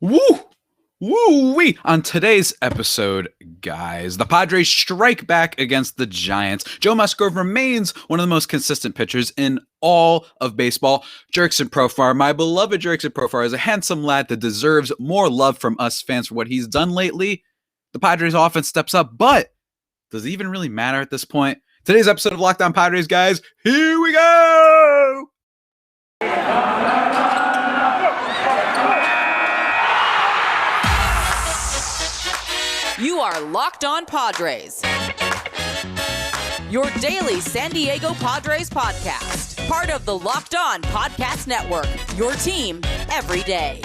Woo! Woo-wee! On today's episode, guys, the Padres strike back against the Giants. Joe Musgrove remains one of the most consistent pitchers in all of baseball. Jurickson Profar, my beloved Jurickson Profar, is a handsome lad that deserves more love from us fans for what he's done lately. The Padres offense steps up, but does it even really matter at this point? Today's episode of Locked On Padres, guys, here we go! You are Locked On Padres, your daily San Diego Padres podcast. Part of the Locked On Podcast Network, your team every day.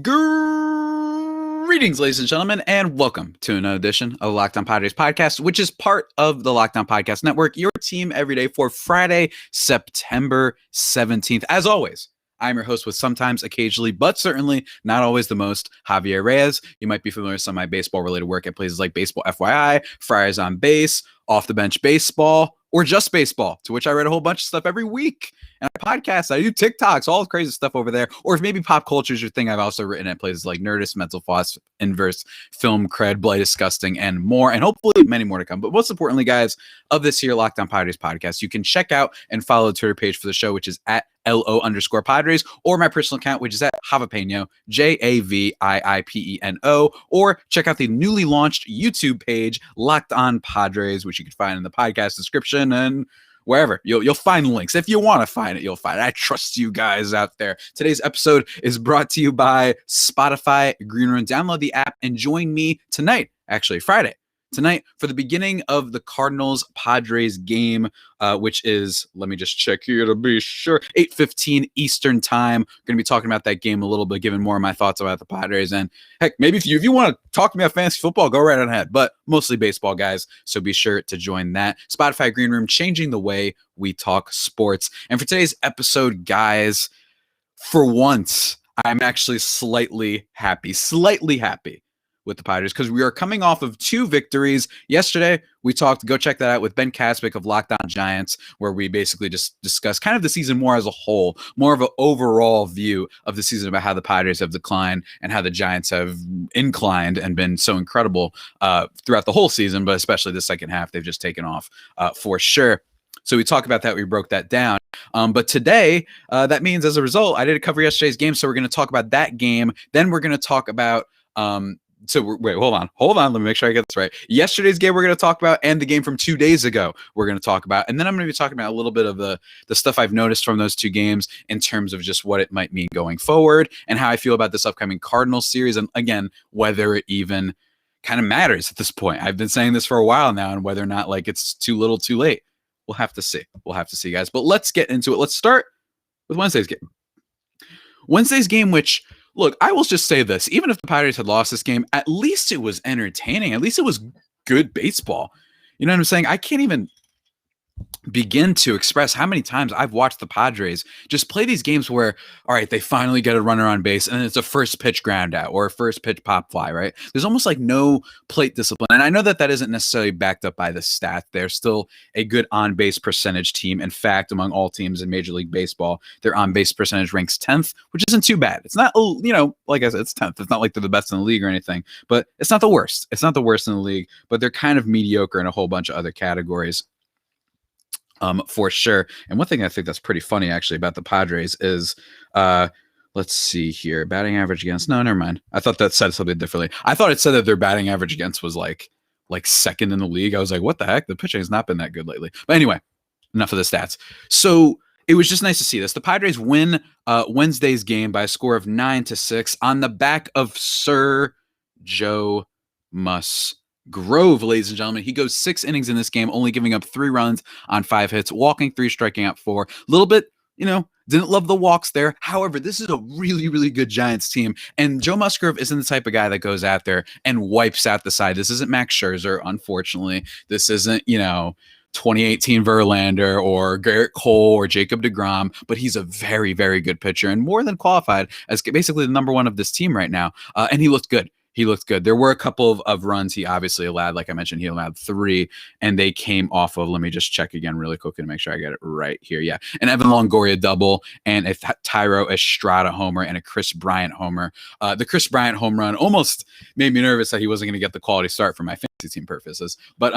Greetings, ladies and gentlemen, and welcome to another edition of the Locked On Padres podcast, which is part of the Locked On Podcast Network, your team every day for Friday, September 17th. As always, I'm your host with sometimes, occasionally, but certainly not always the most, Javier Reyes. You might be familiar with some of my baseball-related work at places like Baseball FYI, Friars on Base, Off the Bench Baseball, or Just Baseball, to which I write a whole bunch of stuff every week. And I podcast, I do TikToks, all crazy stuff over there. Or if maybe pop culture is your thing, I've also written at places like Nerdist, Mental Floss, Inverse, Film Cred, Bloody Disgusting, and more. And hopefully many more to come. But most importantly, guys, of this here Locked On Padres podcast, you can check out and follow the Twitter page for the show, which is at LO_Padres, or my personal account, which is at Javipeno, JAVIIPENO, or check out the newly launched YouTube page, Locked On Padres, which you can find in the podcast description and wherever. You'll find links. If you want to find it, you'll find it. I trust you guys out there. Today's episode is brought to you by Spotify Green Room. Download the app and join me tonight, actually Friday, tonight for the beginning of the Cardinals-Padres game, which is, let me just check here to be sure, 8:15 Eastern time. Going to be talking about that game a little bit, giving more of my thoughts about the Padres. And heck, maybe if you want to talk to me about fantasy football, go right ahead. But mostly baseball, guys. So be sure to join that. Spotify Green Room, changing the way we talk sports. And for today's episode, guys, for once, I'm actually slightly happy with the Padres, because we are coming off of two victories. Yesterday, we talked, go check that out, with Ben Kaspick of Locked On Giants, where we basically just discussed kind of the season more as a whole, more of an overall view of the season about how the Padres have declined and how the Giants have inclined and been so incredible throughout the whole season, but especially the second half, they've just taken off for sure. So we talk about that. We broke that down. But today, that means as a result, I didn't cover yesterday's game, so we're going to talk about that game. Then we're going to talk about wait, hold on. Let me make sure I get this right. Yesterday's game we're going to talk about, and the game from 2 days ago we're going to talk about. And then I'm going to be talking about a little bit of the stuff I've noticed from those two games in terms of just what it might mean going forward and how I feel about this upcoming Cardinals series. And again, whether it even kind of matters at this point. I've been saying this for a while now, and whether or not like it's too little too late. We'll have to see. Guys. But let's get into it. Let's start with Wednesday's game. Which, look, I will just say this. Even if the Padres had lost this game, at least it was entertaining. At least it was good baseball. You know what I'm saying? I can't even begin to express how many times I've watched the Padres just play these games where, all right, they finally get a runner on base and it's a first pitch ground out or a first pitch pop fly, right? There's almost like no plate discipline. And I know that isn't necessarily backed up by the stat. They're still a good on-base percentage team. In fact, among all teams in Major League Baseball, their on-base percentage ranks 10th, which isn't too bad. It's not, like I said, it's 10th. It's not like they're the best in the league or anything, but it's not the worst. It's not the worst in the league, but they're kind of mediocre in a whole bunch of other categories. For sure. And one thing I think that's pretty funny actually about the Padres is, let's see here, batting average against. No, never mind. I thought that said something differently. I thought it said that their batting average against was like second in the league. I was like, what the heck? The pitching has not been that good lately. But anyway, enough of the stats. So it was just nice to see this. The Padres win Wednesday's game by a score of 9-6 on the back of Sir Joe Musgrove, ladies and gentlemen. He goes 6 innings in this game, only giving up 3 runs on 5 hits, walking 3, striking out 4. A little bit, didn't love the walks there. However, this is a really, really good Giants team. And Joe Musgrove isn't the type of guy that goes out there and wipes out the side. This isn't Max Scherzer, unfortunately. This isn't, 2018 Verlander or Garrett Cole or Jacob deGrom, but he's a very, very good pitcher and more than qualified as basically the number one of this team right now. And he looked good. He looked good. There were a couple of runs he obviously allowed. Like I mentioned, he allowed 3, and they came off of, let me just check again really quickly to make sure I get it right here. Yeah, an Evan Longoria double, and a Thairo Estrada homer, and a Chris Bryant homer. The Chris Bryant home run almost made me nervous that he wasn't going to get the quality start for my fantasy team purposes. But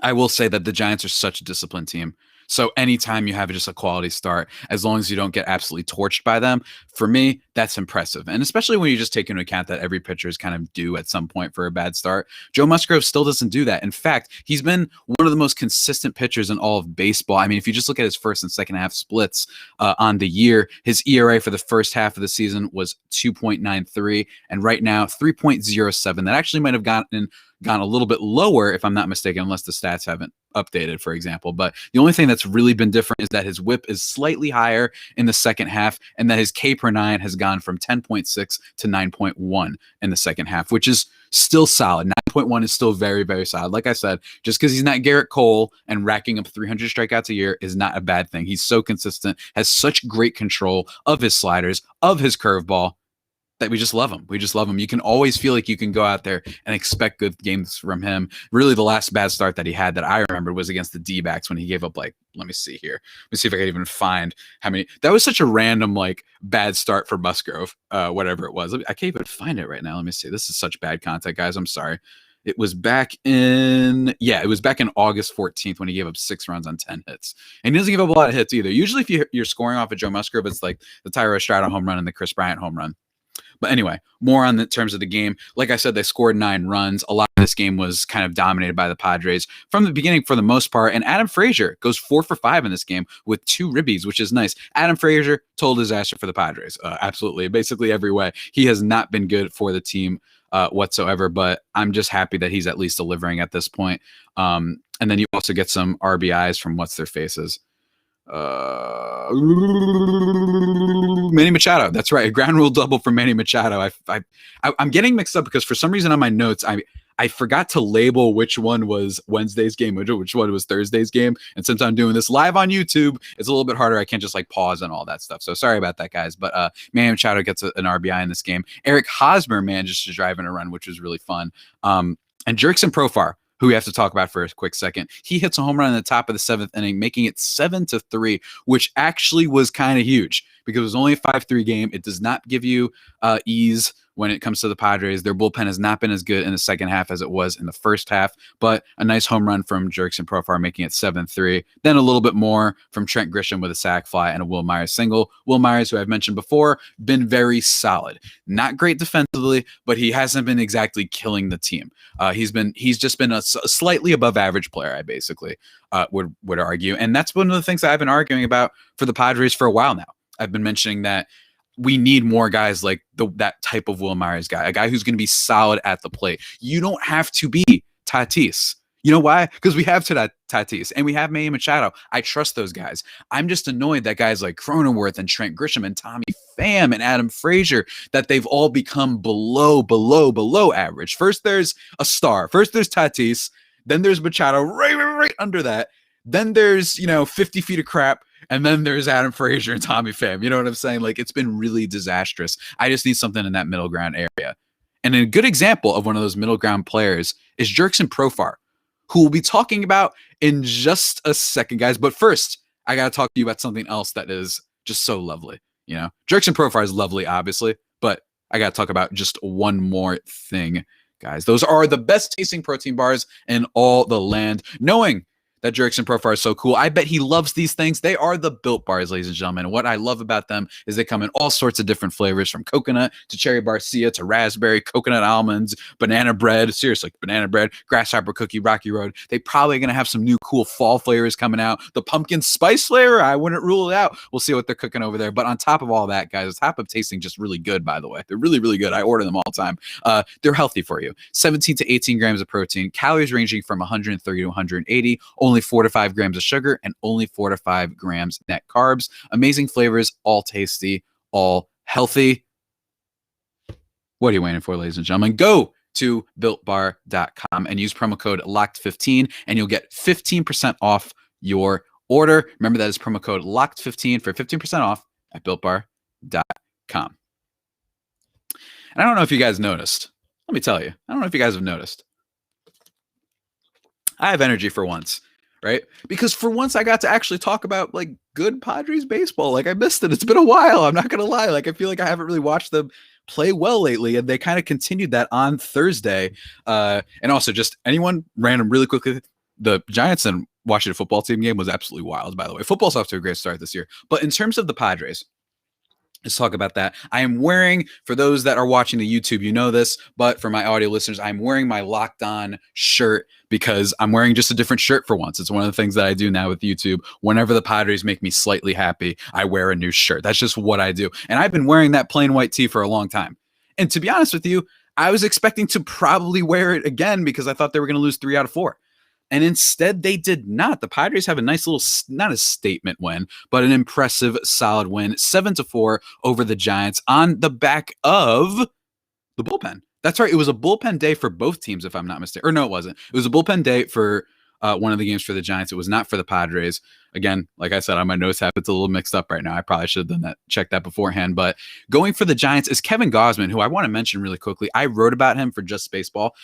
I will say that the Giants are such a disciplined team. So anytime you have just a quality start, as long as you don't get absolutely torched by them, for me, that's impressive. And especially when you just take into account that every pitcher is kind of due at some point for a bad start. Joe Musgrove still doesn't do that. In fact, he's been one of the most consistent pitchers in all of baseball. I mean, if you just look at his first and second half splits on the year, his ERA for the first half of the season was 2.93, and right now 3.07. That actually might have gone a little bit lower, if I'm not mistaken, unless the stats haven't updated, for example. But the only thing that's really been different is that his whip is slightly higher in the second half, and that his K per 9 has gone from 10.6 to 9.1 in the second half, which is still solid. 9.1 is still very, very solid. Like I said, just because he's not Garrett Cole and racking up 300 strikeouts a year is not a bad thing. He's so consistent, has such great control of his sliders, of his curveball, that we just love him. We just love him. You can always feel like you can go out there and expect good games from him. Really, the last bad start that he had that I remember was against the D-backs when he gave up, like, let me see here. Let me see if I can even find how many. That was such a random, like, bad start for Musgrove, whatever it was. I can't even find it right now. Let me see. This is such bad content, guys. I'm sorry. It was back in August 14th when he gave up 6 runs on 10 hits. And he doesn't give up a lot of hits either. Usually if you're scoring off of Joe Musgrove, it's like the Thairo Estrada home run and the Chris Bryant home run. But anyway, more on the terms of the game. Like I said, they scored 9 runs. A lot of this game was kind of dominated by the Padres from the beginning for the most part. And Adam Frazier goes 4 for 5 in this game with 2 ribbies, which is nice. Adam Frazier, total disaster for the Padres. Absolutely. Basically every way. He has not been good for the team whatsoever, but I'm just happy that he's at least delivering at this point. And then you also get some RBIs from what's their faces. Manny Machado. That's right. A ground rule double for Manny Machado. I'm getting mixed up because for some reason on my notes, I forgot to label which one was Wednesday's game, which one was Thursday's game. And since I'm doing this live on YouTube, it's a little bit harder. I can't just like pause and all that stuff. So sorry about that, guys. But Manny Machado gets an RBI in this game. Eric Hosmer manages to drive in a run, which was really fun. And Jurickson Profar, who we have to talk about for a quick second. He hits a home run in the top of the 7th inning, making it 7-3, which actually was kind of huge because it was only a 5-3 game. It does not give you ease when it comes to the Padres. Their bullpen has not been as good in the second half as it was in the first half, but a nice home run from Jurickson Profar, making it 7-3. Then a little bit more from Trent Grisham with a sac fly and a Will Myers single. Will Myers, who I've mentioned before, been very solid. Not great defensively, but he hasn't been exactly killing the team. He's just been a slightly above average player, I basically would argue. And that's one of the things that I've been arguing about for the Padres for a while now. I've been mentioning that we need more guys like that type of Will Myers guy, a guy who's going to be solid at the plate. You don't have to be Tatis. You know why? Because we have Tatis and we have Manny Machado. I trust those guys. I'm just annoyed that guys like Cronenworth and Trent Grisham and Tommy Pham and Adam Frazier, that they've all become below average. First, there's a star. First, there's Tatis. Then there's Machado right under that. Then there's, 50 feet of crap. And then there's Adam Frazier and Tommy Pham. You know what I'm saying? Like, it's been really disastrous. I just need something in that middle ground area. And a good example of one of those middle ground players is Jurickson Profar, who we'll be talking about in just a second, guys. But first, I got to talk to you about something else that is just so lovely. Jurickson Profar is lovely, obviously, but I got to talk about just one more thing, guys. Those are the best tasting protein bars in all the land. Knowing that Jurickson Profar is so cool, I bet he loves these things. They are the Built Bars, ladies and gentlemen. And what I love about them is they come in all sorts of different flavors, from coconut to cherry barcia to raspberry, coconut almonds, banana bread, seriously, banana bread, grasshopper cookie, Rocky Road. They probably going to have some new cool fall flavors coming out. The pumpkin spice flavor, I wouldn't rule it out. We'll see what they're cooking over there. But on top of all that, guys, on top of tasting just really good, by the way, they're really, really good. I order them all the time. They're healthy for you. 17 to 18 grams of protein, calories ranging from 130 to 180, only 4 to 5 grams of sugar, and only 4 to 5 grams net carbs. Amazing flavors, all tasty, all healthy. What are you waiting for, ladies and gentlemen? Go to BuiltBar.com and use promo code LOCKED15 and you'll get 15% off your order. Remember, that is promo code LOCKED15 for 15% off at BuiltBar.com. And I don't know if you guys noticed. Let me tell you. I don't know if you guys have noticed. I have energy for once, right? Because for once I got to actually talk about like good Padres baseball. Like I missed it. It's been a while. I'm not going to lie. Like I feel like I haven't really watched them play well lately. And they kind of continued that on Thursday. And also just anyone random really quickly, the Giants and Washington football team game was absolutely wild, by the way. Football's off to a great start this year. But in terms of the Padres, let's talk about that. I am wearing, for those that are watching the YouTube, you know this, but for my audio listeners, I'm wearing my Locked On shirt because I'm wearing just a different shirt for once. It's one of the things that I do now with YouTube. Whenever the Padres make me slightly happy, I wear a new shirt. That's just what I do. And I've been wearing that plain white tee for a long time. And to be honest with you, I was expecting to probably wear it again because I thought they were going to lose 3 out of 4. And instead, they did not. The Padres have a nice little, not a statement win, but an impressive, solid win, 7-4 over the Giants on the back of the bullpen. That's right. It was a bullpen day for both teams, if I'm not mistaken. Or no, it wasn't. It was a bullpen day for one of the games for the Giants. It was not for the Padres. Again, like I said, on my notes app, it's a little mixed up right now. I probably should have done that, checked that beforehand. But going for the Giants is Kevin Gausman, who I want to mention really quickly. I wrote about him for Just Baseball,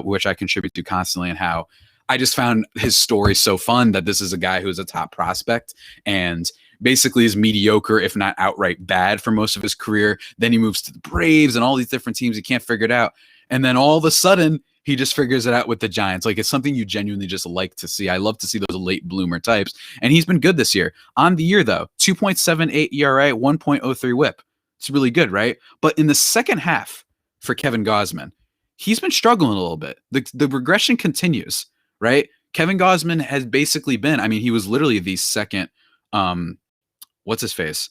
which I contribute to constantly, and how I just found his story so fun that this is a guy who's a top prospect and basically is mediocre, if not outright bad for most of his career. Then he moves to the Braves and all these different teams. He can't figure it out. And then all of a sudden, he just figures it out with the Giants. Like, it's something you genuinely just like to see. I love to see those late bloomer types. And he's been good this year. On the year, though, 2.78 ERA, 1.03 whip. It's really good, right? But in the second half for Kevin Gausman, he's been struggling a little bit. The regression continues. Right? Kevin Gausman has basically been, I mean, he was literally the second, what's his face?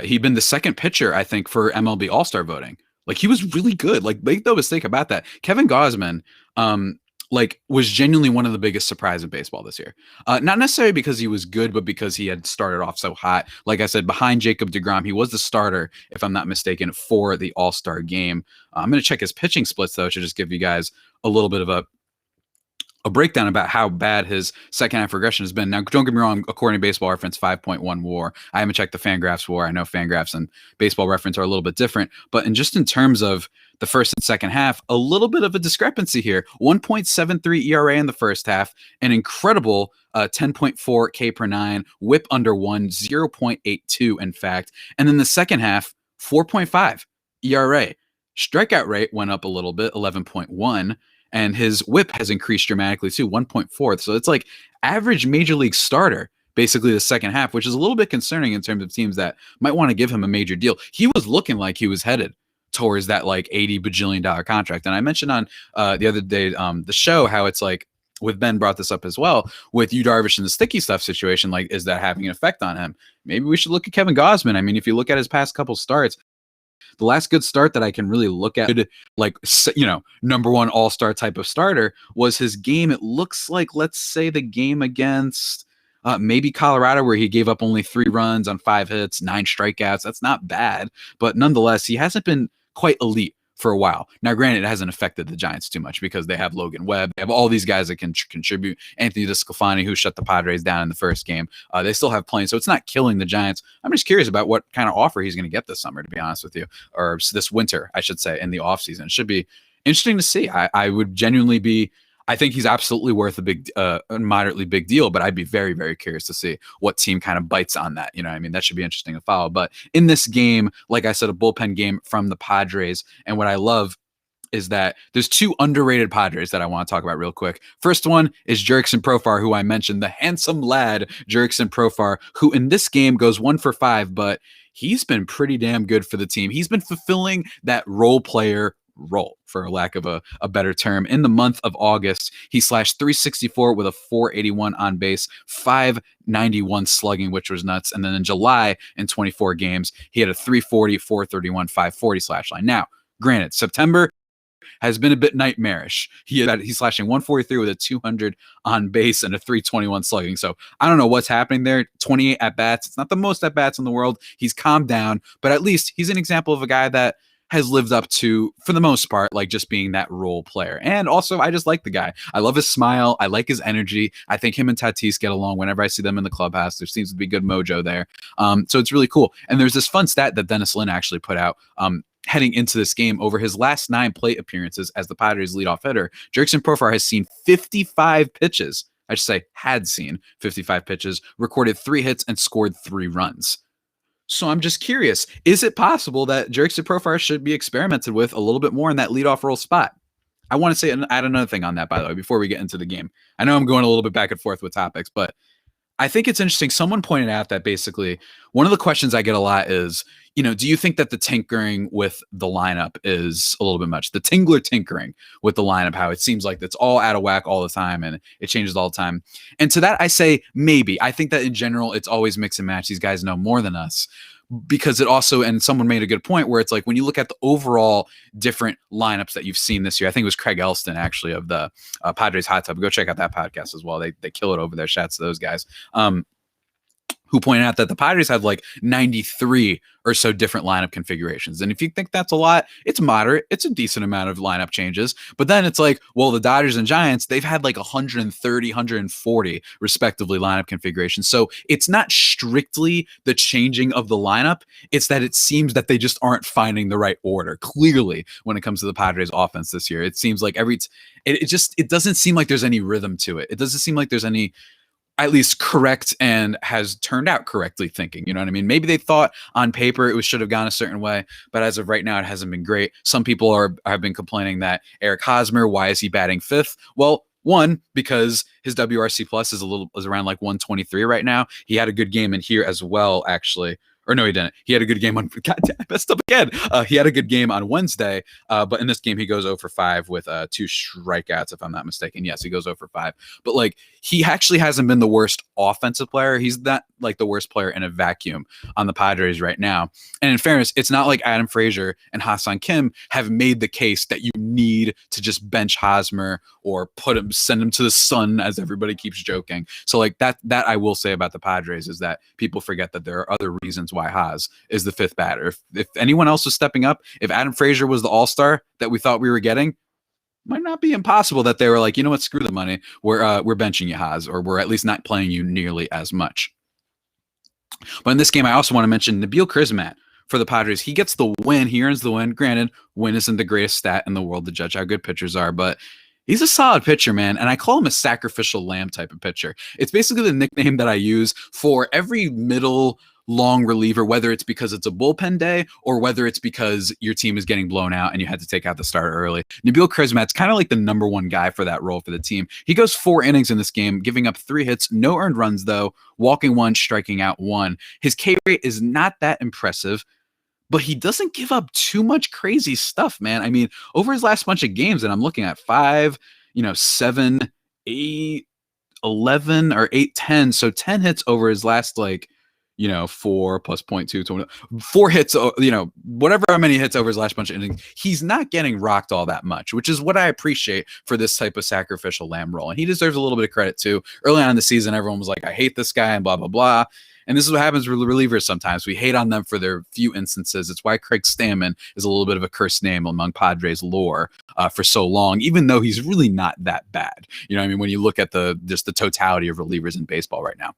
He'd been the second pitcher, I think, for MLB All-Star voting. Like, he was really good. Like, make no mistake about that. Kevin Gausman, was genuinely one of the biggest surprises in baseball this year. Not necessarily because he was good, but because he had started off so hot. Like I said, behind Jacob deGrom, he was the starter, if I'm not mistaken, for the All-Star game. I'm going to check his pitching splits, though, to just give you guys a little bit of a breakdown about how bad his second half regression has been. Now, don't get me wrong, according to Baseball Reference, 5.1 WAR. I haven't checked the Fangraphs WAR. I know Fangraphs and Baseball Reference are a little bit different, but in terms of the first and second half, a little bit of a discrepancy here. 1.73 ERA in the first half, an incredible 10.4 K per 9, whip under 1, 0.82 in fact, and then the second half, 4.5 ERA. Strikeout rate went up a little bit, 11.1. And his whip has increased dramatically too, 1.4. So it's like average major league starter, basically the second half, which is a little bit concerning in terms of teams that might want to give him a major deal. He was looking like he was headed towards that like $80 bajillion contract. And I mentioned on the other day, the show, how it's like, with Ben brought this up as well, with Yu Darvish and the sticky stuff situation, like, is that having an effect on him? Maybe we should look at Kevin Gausman. I mean, if you look at his past couple starts, the last good start that I can really look at, like, number one all-star type of starter, was his game. It looks like, let's say, the game against maybe Colorado, where he gave up only 3 runs on 5 hits, 9 strikeouts. That's not bad, but nonetheless, he hasn't been quite elite for a while. Now, granted, it hasn't affected the Giants too much because they have Logan Webb. They have all these guys that can contribute. Anthony DeSclafani, who shut the Padres down in the first game. They still have plenty, so it's not killing the Giants. I'm just curious about what kind of offer he's going to get this summer, to be honest with you, or this winter, I should say, in the offseason. It should be interesting to see. I would genuinely be I think he's absolutely worth a moderately big deal, but I'd be very, very curious to see what team kind of bites on that. You know what I mean? That should be interesting to follow. But in this game, like I said, a bullpen game from the Padres. And what I love is that there's 2 underrated Padres that I want to talk about real quick. First one is Jurickson Profar, who I mentioned, the handsome lad, Jurickson Profar, who in this game goes 1 for 5, but he's been pretty damn good for the team. He's been fulfilling that role player role, for lack of a better term. In the month of August, he slashed 364 with a 481 on base, 591 slugging, which was nuts. And then in July, in 24 games, he had a 340, 431, 540 slash line. Now, granted, September has been a bit nightmarish. He's slashing 143 with a 200 on base and a 321 slugging. So I don't know what's happening there. 28 at-bats. It's not the most at-bats in the world. He's calmed down, but at least he's an example of a guy that has lived up to, for the most part, like just being that role player. And also, I just like the guy. I love his smile. I like his energy. I think him and Tatis get along whenever I see them in the clubhouse. There seems to be good mojo there. So it's really cool. And there's this fun stat that Dennis Lin actually put out. heading into this game. Over his last 9 plate appearances as the Padres leadoff hitter, Jurickson Profar has seen 55 pitches. I should say had seen 55 pitches, recorded 3 hits, and scored 3 runs. So I'm just curious, is it possible that Jurickson Profar should be experimented with a little bit more in that leadoff role spot? I want to say add another thing on that, by the way, before we get into the game. I know I'm going a little bit back and forth with topics, but I think it's interesting. Someone pointed out that basically one of the questions I get a lot is, do you think that the tinkering with the lineup is a little bit much? The tinkering with the lineup, how it seems like it's all out of whack all the time and it changes all the time. And to that, I say maybe. I think that in general, it's always mix and match. These guys know more than us. Because it also, and someone made a good point where it's like when you look at the overall different lineups that you've seen this year, I think it was Craig Elston actually of the Padres Hot Tub. Go check out that podcast as well. They kill it over there. Shouts to those guys. Who pointed out that the Padres have like 93 or so different lineup configurations. And if you think that's a lot, it's moderate. It's a decent amount of lineup changes. But then it's like, well, the Dodgers and Giants, they've had like 130, 140 respectively lineup configurations. So it's not strictly the changing of the lineup. It's that it seems that they just aren't finding the right order. Clearly, when it comes to the Padres offense this year, it seems like it doesn't seem like there's any rhythm to it. It doesn't seem like there's any at least correct and has turned out correctly thinking. You know what I mean? Maybe they thought on paper it should have gone a certain way, but as of right now, it hasn't been great. Some people have been complaining that Eric Hosmer, why is he batting 5th? Well, one, because his WRC plus is around like 123 right now. He had a good game in here as well, actually. Or no, he didn't. He had a good game on. God damn, I messed up again. He had a good game on Wednesday, but in this game he goes 0 for 5 with 2 strikeouts, if I'm not mistaken. Yes, he goes 0 for 5. But like he actually hasn't been the worst offensive player. He's not like the worst player in a vacuum on the Padres right now. And in fairness, it's not like Adam Frazier and Ha-Seong Kim have made the case that you need to just bench Hosmer or send him to the sun, as everybody keeps joking. So like that I will say about the Padres is that people forget that there are other reasons why Haas is the 5th batter. If anyone else was stepping up, if Adam Frazier was the all-star that we thought we were getting, might not be impossible that they were like, you know what, screw the money. We're benching you, Haas, or we're at least not playing you nearly as much. But in this game, I also want to mention Nabil Crismatt for the Padres. He gets the win. He earns the win. Granted, win isn't the greatest stat in the world to judge how good pitchers are, but he's a solid pitcher, man. And I call him a sacrificial lamb type of pitcher. It's basically the nickname that I use for every middle long reliever, whether it's because it's a bullpen day or whether it's because your team is getting blown out and you had to take out the starter early. Nabil Crismatt's kind of like the number one guy for that role for the team. He goes 4 innings in this game, giving up 3 hits, no earned runs though, walking 1, striking out 1. His K rate is not that impressive, but he doesn't give up too much crazy stuff, man. I mean, over his last bunch of games, and I'm looking at 5, 7, 8, 11, or 8, 10. So 10 hits over his last 4 plus 0.2, 4 hits, whatever how many hits over his last bunch of innings. He's not getting rocked all that much, which is what I appreciate for this type of sacrificial lamb role. And he deserves a little bit of credit too. Early on in the season, everyone was like, I hate this guy and blah, blah, blah. And this is what happens with relievers sometimes. We hate on them for their few instances. It's why Craig Stammen is a little bit of a cursed name among Padres lore for so long, even though he's really not that bad. You know what I mean? When you look at just the totality of relievers in baseball right now.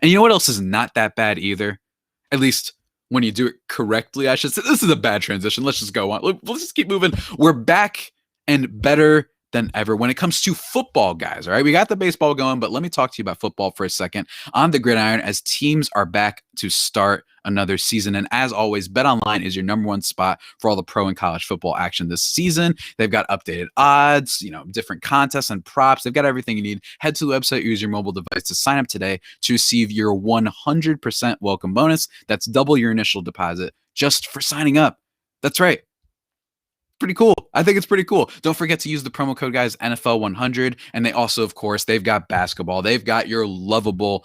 And you know what else is not that bad either? At least when you do it correctly, I should say. This is a bad transition. Let's just go on. Let's just keep moving. We're back and better than ever when it comes to football, guys. All right, we got the baseball going, but let me talk to you about football for a second on the gridiron as teams are back to start another season. And as always, BetOnline is your number one spot for all the pro and college football action this season. They've got updated odds, different contests and props. They've got everything you need. Head to the website, use your mobile device to sign up today to receive your 100% welcome bonus. That's double your initial deposit just for signing up. That's right. Pretty cool. I think it's pretty cool. Don't forget to use the promo code, guys, NFL 100. And they also, of course, they've got basketball. They've got your lovable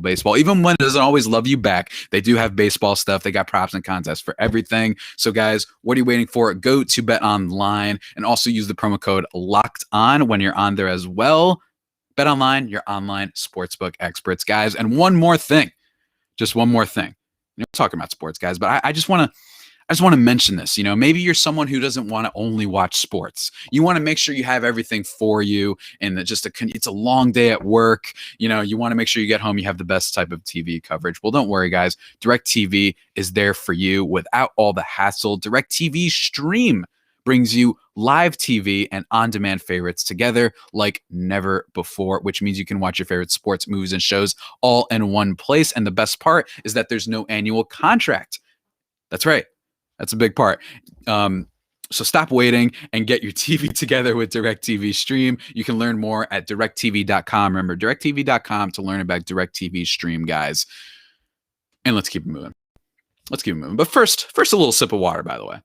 baseball. Even when it doesn't always love you back, they do have baseball stuff. They got props and contests for everything. So, guys, what are you waiting for? Go to BetOnline and also use the promo code Locked On when you're on there as well. BetOnline, your online sportsbook experts, guys. And one more thing. Just one more thing. We're talking about sports, guys, but I just want to I just want to mention this. Maybe you're someone who doesn't want to only watch sports. You want to make sure you have everything for you, and that it's a long day at work. You want to make sure you get home, you have the best type of TV coverage. Well, don't worry, guys. DirecTV is there for you without all the hassle. DirecTV Stream brings you live TV and on-demand favorites together like never before, which means you can watch your favorite sports, movies, and shows all in one place. And the best part is that there's no annual contract. That's right. That's a big part. So stop waiting and get your TV together with DirecTV Stream. You can learn more at directtv.com. Remember, directtv.com to learn about DirecTV Stream, guys. And let's keep it moving. But first a little sip of water, by the way.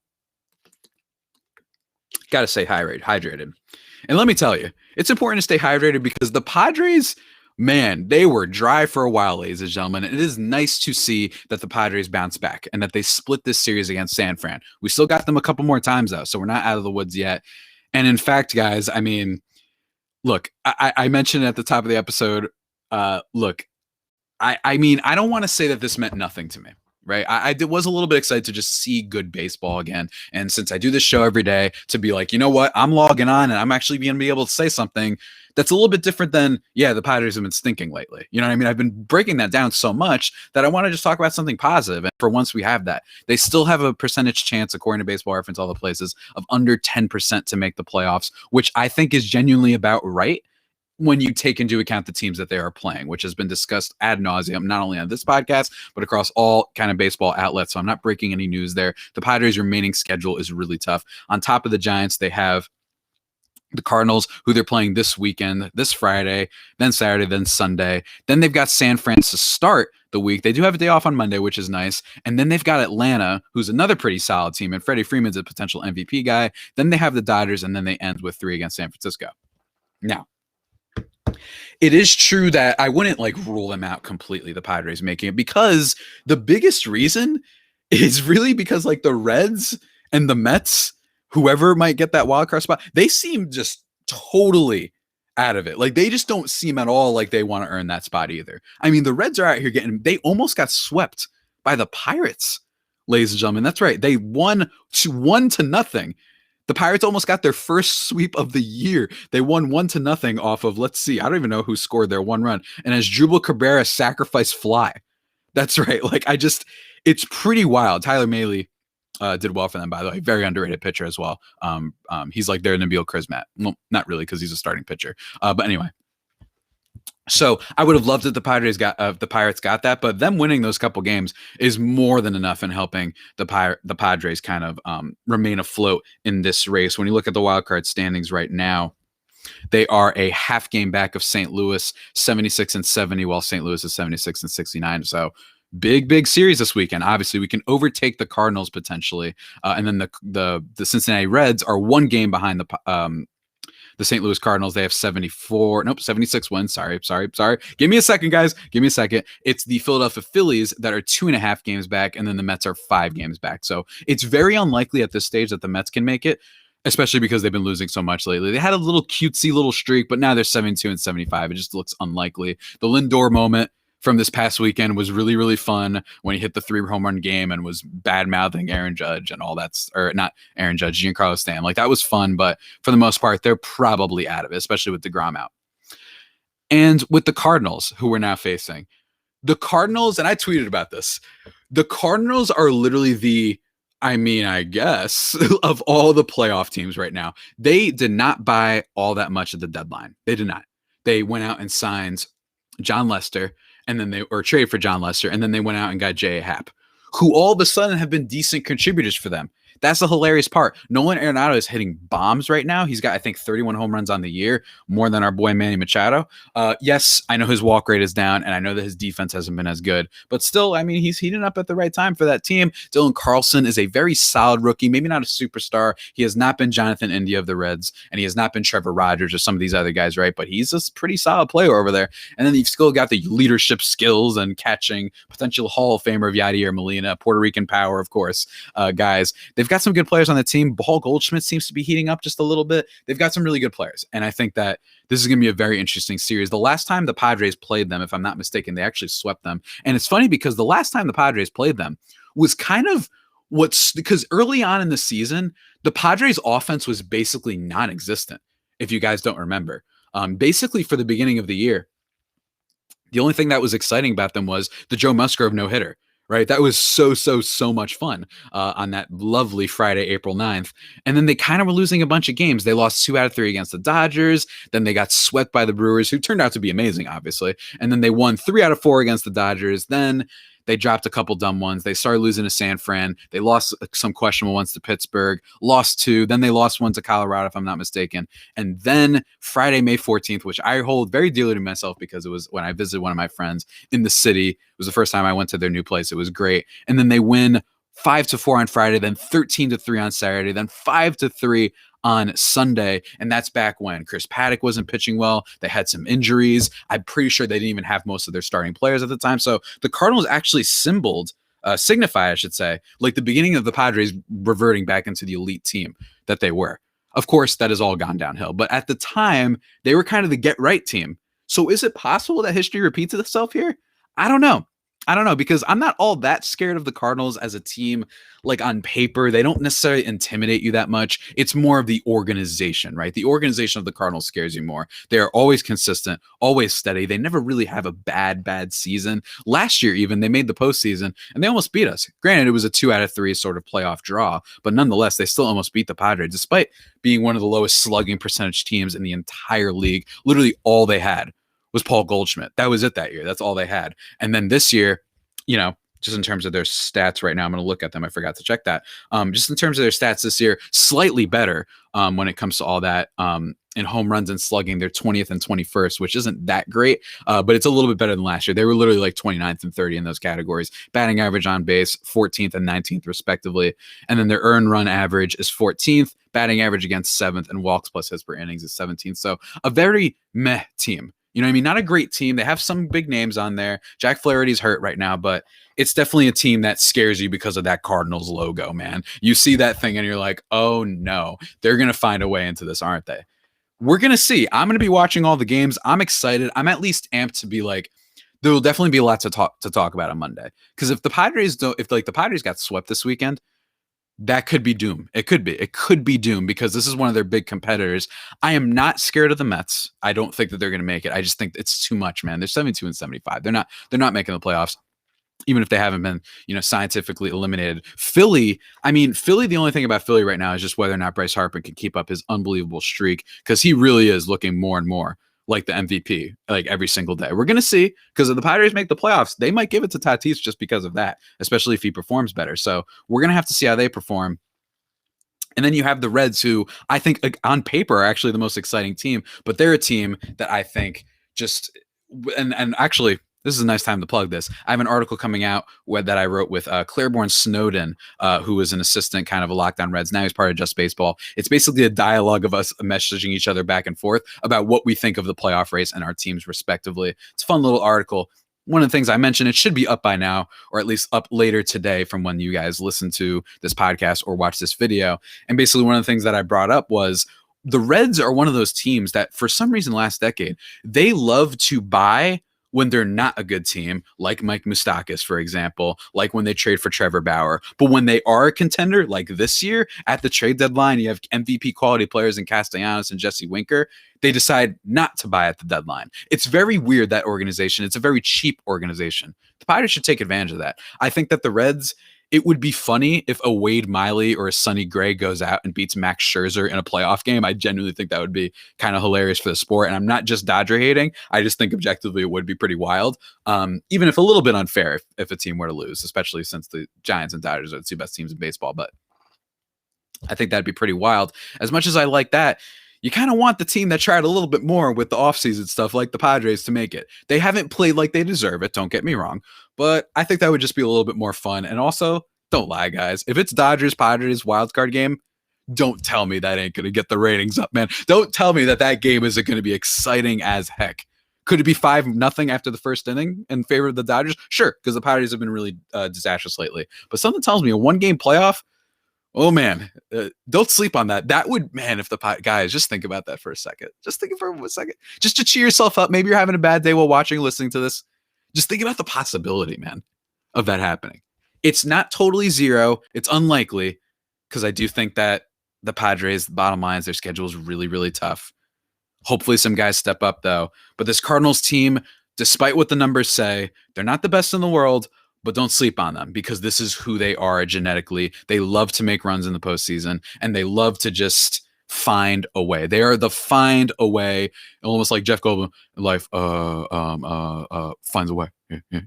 Got to stay hydrated. And let me tell you, it's important to stay hydrated because the Padres, man, they were dry for a while, ladies and gentlemen. It is nice to see that the Padres bounce back and that they split this series against San Fran. We still got them a couple more times, though, so we're not out of the woods yet. And in fact, guys, I mean, look, I mentioned at the top of the episode, look, I mean, I don't want to say that this meant nothing to me. Right. I was a little bit excited to just see good baseball again. And since I do this show every day, to be like, you know what, I'm logging on and I'm actually going to be able to say something that's a little bit different than, the Padres have been stinking lately. You know what I mean? I've been breaking that down so much that I want to just talk about something positive. And for once we have that, they still have a percentage chance, according to Baseball Reference, all the places, of under 10% to make the playoffs, which I think is genuinely about right when you take into account the teams that they are playing, which has been discussed ad nauseum, not only on this podcast, but across all kind of baseball outlets. So I'm not breaking any news there. The Padres' remaining schedule is really tough. On top of the Giants, they have the Cardinals, who they're playing this weekend, this Friday, then Saturday, then Sunday. Then they've got San Fran to start the week. They do have a day off on Monday, which is nice. And then they've got Atlanta, who's another pretty solid team, and Freddie Freeman's a potential MVP guy. Then they have the Dodgers, and then they end with 3 against San Francisco. Now, it is true that I wouldn't rule them out completely, the Padres making it, because the biggest reason is really because the Reds and the Mets, whoever might get that wild card spot, they seem just totally out of it. They just don't seem at all like they want to earn that spot either. I mean, the Reds are out here they almost got swept by the Pirates, ladies and gentlemen. That's right. They won 1-0. The Pirates almost got their first sweep of the year. They won 1-0 off of, let's see, I don't even know who scored their one run. And as Jubal Cabrera sacrificed fly. That's right. It's pretty wild. Tyler Mahle did well for them, by the way. Very underrated pitcher as well. He's like their Nabil Krismat. Well, not really, because he's a starting pitcher. But anyway. So I would have loved it the Pirates got that, but them winning those couple games is more than enough in helping the Padres kind of remain afloat in this race. When you look at the wild card standings right now, they are a half game back of St. Louis, 76-70, while St. Louis is 76-69. So big series this weekend. Obviously, we can overtake the Cardinals potentially, and then the Cincinnati Reds are 1 game behind the St. Louis Cardinals. They have 76 wins. Sorry. Give me a second, guys. Give me a second. It's the Philadelphia Phillies that are 2.5 games back, and then the Mets are 5 games back. So it's very unlikely at this stage that the Mets can make it, especially because they've been losing so much lately. They had a little cutesy little streak, but now they're 72-75. It just looks unlikely. The Lindor moment from this past weekend was really, really fun when he hit the 3 home run game and was bad mouthing Aaron Judge and all that, or not Aaron Judge, Giancarlo Stanton. That was fun, but for the most part, they're probably out of it, especially with DeGrom out. And with the Cardinals, who we're now facing, the Cardinals, and I tweeted about this, the Cardinals are literally I guess, of all the playoff teams right now. They did not buy all that much at the deadline. They did not. They went out and signed John Lester, and then they traded for John Lester, and then they went out and got J.A. Happ, who all of a sudden have been decent contributors for them. That's the hilarious part. Nolan Arenado is hitting bombs right now. He's got, I think, 31 home runs on the year, more than our boy Manny Machado. Yes, I know his walk rate is down, and I know that his defense hasn't been as good. But still, I mean, he's heating up at the right time for that team. Dylan Carlson is a very solid rookie, maybe not a superstar. He has not been Jonathan India of the Reds, and he has not been Trevor Rogers or some of these other guys, right? But he's a pretty solid player over there. And then you've still got the leadership skills and catching, potential Hall of Famer of Yadier Molina, Puerto Rican power, of course, guys. They've got some good players on the team. Paul Goldschmidt seems to be heating up just a little bit. They've got some really good players. And I think that this is going to be a very interesting series. The last time the Padres played them, if I'm not mistaken, they actually swept them. And it's funny because the last time the Padres played them was kind of because early on in the season, the Padres offense was basically non-existent. If you guys don't remember, basically for the beginning of the year, the only thing that was exciting about them was the Joe Musgrove no-hitter, right? That was so much fun on that lovely Friday, April 9th. And then they kind of were losing a bunch of games. They lost 2 out of 3 against the Dodgers. Then they got swept by the Brewers, who turned out to be amazing, obviously. And then they won 3 out of 4 against the Dodgers. Then they dropped a couple dumb ones. They started losing to San Fran. They lost some questionable ones to Pittsburgh, lost 2. Then they lost 1 to Colorado, if I'm not mistaken. And then Friday, May 14th, which I hold very dearly to myself because it was when I visited one of my friends in the city. It was the first time I went to their new place. It was great. And then they win 5-4 on Friday, then 13-3 on Saturday, then 5-3 on Sunday. And that's back when Chris Paddock wasn't pitching well. They had some injuries. I'm pretty sure they didn't even have most of their starting players at the time. So the Cardinals actually signify, I should say, like the beginning of the Padres reverting back into the elite team that they were. Of course, that has all gone downhill. But at the time, they were kind of the get right team. So is it possible that history repeats itself here? I don't know. Because I'm not all that scared of the Cardinals as a team. Like on paper, they don't necessarily intimidate you that much. It's more of the organization, right? The organization of the Cardinals scares you more. They are always consistent, always steady. They never really have a bad season. Last year, even, they made the postseason and they almost beat us. Granted, it was a 2 out of 3 sort of playoff draw, but nonetheless, they still almost beat the Padres, despite being one of the lowest slugging percentage teams in the entire league. Literally all they had was Paul Goldschmidt. That was it that year. That's all they had. And then this year, just in terms of their stats right now, I'm going to look at them. I forgot to check that. Just in terms of their stats this year, slightly better when it comes to all that. In home runs and slugging, they're 20th and 21st, which isn't that great, but it's a little bit better than last year. They were literally like 29th and 30 in those categories. Batting average on base, 14th and 19th, respectively. And then their earned run average is 14th, batting average against 7th, and walks plus hits per innings is 17th. So a very meh team. You know what I mean? Not a great team. They have some big names on there. Jack Flaherty's hurt right now, but it's definitely a team that scares you because of that Cardinals logo, man. You see that thing and you're like, oh no, they're going to find a way into this, aren't they? We're going to see. I'm going to be watching all the games. I'm excited. I'm at least amped to be like, there will definitely be a lot to talk about on Monday. Because if the Padres got swept this weekend, that could be doom. It could be doom because this is one of their big competitors. I am not scared of the Mets. I don't think that they're going to make it. I just think it's too much, man. They're 72 and 75. They're not making the playoffs, even if they haven't been, scientifically eliminated. Philly, the only thing about Philly right now is just whether or not Bryce Harper can keep up his unbelievable streak, because he really is looking more and more like the MVP, like every single day. We're going to see, because if the Padres make the playoffs, they might give it to Tatis just because of that, especially if he performs better. So we're going to have to see how they perform. And then you have the Reds, who I think on paper are actually the most exciting team, but they're a team that I think just, and actually, this is a nice time to plug this. I have an article coming out that I wrote with Claiborne Snowden, who is an assistant kind of a Locked On Reds. Now he's part of Just Baseball. It's basically a dialogue of us messaging each other back and forth about what we think of the playoff race and our teams respectively. It's a fun little article. One of the things I mentioned, it should be up by now, or at least up later today from when you guys listen to this podcast or watch this video. And basically one of the things that I brought up was the Reds are one of those teams that for some reason last decade, they love to buy when they're not a good team, like Mike Moustakas, for example, like when they trade for Trevor Bauer. But when they are a contender, like this year, at the trade deadline, you have MVP quality players in Castellanos and Jesse Winker, they decide not to buy at the deadline. It's very weird, that organization. It's a very cheap organization. The Pirates should take advantage of that. I think that the Reds, it would be funny if a Wade Miley or a Sonny Gray goes out and beats Max Scherzer in a playoff game. I genuinely think that would be kind of hilarious for the sport. And I'm not just Dodger hating. I just think objectively it would be pretty wild. Even if a little bit unfair if a team were to lose, especially since the Giants and Dodgers are the two best teams in baseball. But I think that'd be pretty wild. As much as I like that, you kind of want the team that tried a little bit more with the offseason stuff like the Padres to make it. They haven't played like they deserve it, don't get me wrong, but I think that would just be a little bit more fun. And also, don't lie, guys. If it's Dodgers, Padres wildcard game, don't tell me that ain't going to get the ratings up, man. Don't tell me that game isn't going to be exciting as heck. Could it be 5-0 after the first inning in favor of the Dodgers? Sure, because the Padres have been really disastrous lately. But something tells me a one-game playoff, oh, man, don't sleep on that. That would, man, if the guys, just think about that for a second. Just think for a second. Just to cheer yourself up. Maybe you're having a bad day while watching, listening to this. Just think about the possibility, man, of that happening. It's not totally zero. It's unlikely because I do think that the Padres, bottom line is their schedule is really, really tough. Hopefully some guys step up though. But this Cardinals team, despite what the numbers say, they're not the best in the world, but don't sleep on them because this is who they are genetically. They love to make runs in the postseason and they love to just find a way. They are the find a way, almost like Jeff Goldblum. Life finds a way. Yeah.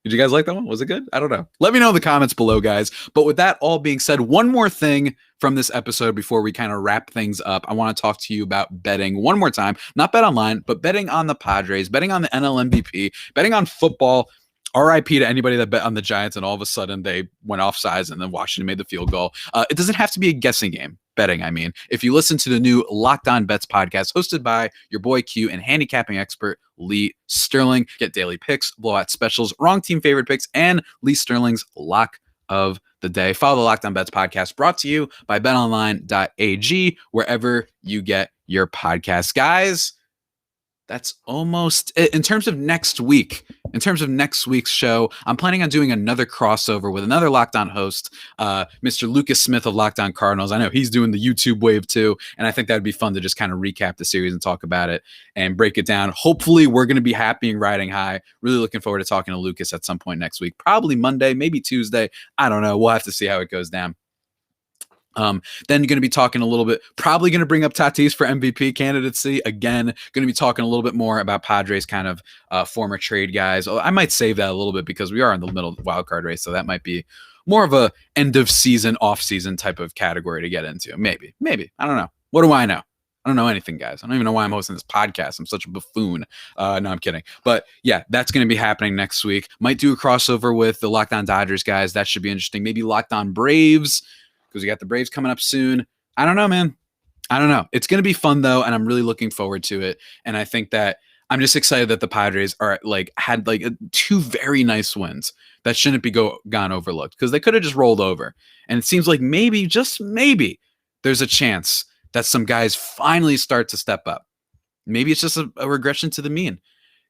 Did you guys like that one? Was it good? I don't know. Let me know in the comments below, guys. But with that all being said, one more thing from this episode before we kind of wrap things up. I want to talk to you about betting one more time. Not bet online, but betting on the Padres, betting on the NL MVP, betting on football. RIP to anybody that bet on the Giants and all of a sudden they went offsides and then Washington made the field goal. It doesn't have to be a guessing game. Betting, I mean. If you listen to the new Locked On Bets podcast hosted by your boy Q and handicapping expert Lee Sterling, get daily picks, blowout specials, wrong team favorite picks, and Lee Sterling's lock of the day. Follow the Locked On Bets podcast brought to you by betonline.ag, wherever you get your podcasts. Guys, that's almost it. In terms of next week's show, I'm planning on doing another crossover with another Locked On host, Mr. Lucas Smith of Locked On Cardinals. I know he's doing the YouTube wave too, and I think that'd be fun to just kind of recap the series and talk about it and break it down. Hopefully, we're going to be happy and riding high. Really looking forward to talking to Lucas at some point next week, probably Monday, maybe Tuesday. I don't know. We'll have to see how it goes down. Then you're going to be talking a little bit, probably going to bring up Tatis for MVP candidacy again. Going to be talking a little bit more about Padres kind of former trade guys. I might save that a little bit because we are in the middle of the wild card race, so that might be more of a end of season, off season type of category to get into. Maybe. I don't know. What do I know? I don't know anything, guys. I don't even know why I'm hosting this podcast. I'm such a buffoon. No, I'm kidding. But yeah, that's going to be happening next week. Might do a crossover with the Locked On Dodgers guys. That should be interesting. Maybe Locked On Braves, because we got the Braves coming up soon. I don't know, man. I don't know. It's going to be fun though, and I'm really looking forward to it. And I think that I'm just excited that the Padres had two very nice wins that shouldn't be gone overlooked because they could have just rolled over. And it seems like maybe, just maybe, there's a chance that some guys finally start to step up. Maybe it's just a regression to the mean.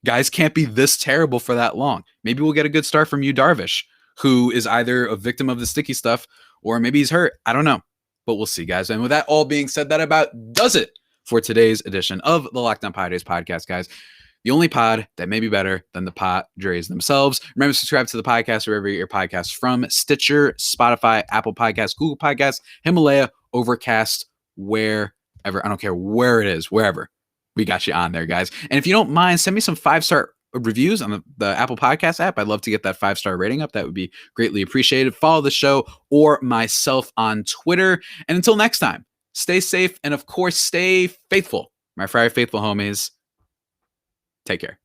Guys can't be this terrible for that long. Maybe we'll get a good start from Yu Darvish, who is either a victim of the sticky stuff or maybe he's hurt. I don't know, but we'll see, guys. And with that all being said, that about does it for today's edition of the Locked On Padres podcast, guys. The only pod that may be better than the Padres themselves. Remember to subscribe to the podcast wherever you get your podcasts from: Stitcher, Spotify, Apple Podcasts, Google Podcasts, Himalaya, Overcast, wherever. I don't care where it is, wherever. We got you on there, guys. And if you don't mind, send me some 5-star reviews on the Apple Podcast app. I'd love to get that 5-star rating up. That would be greatly appreciated. Follow the show or myself on Twitter. And until next time, stay safe and of course, stay faithful. My Friday faithful homies, take care.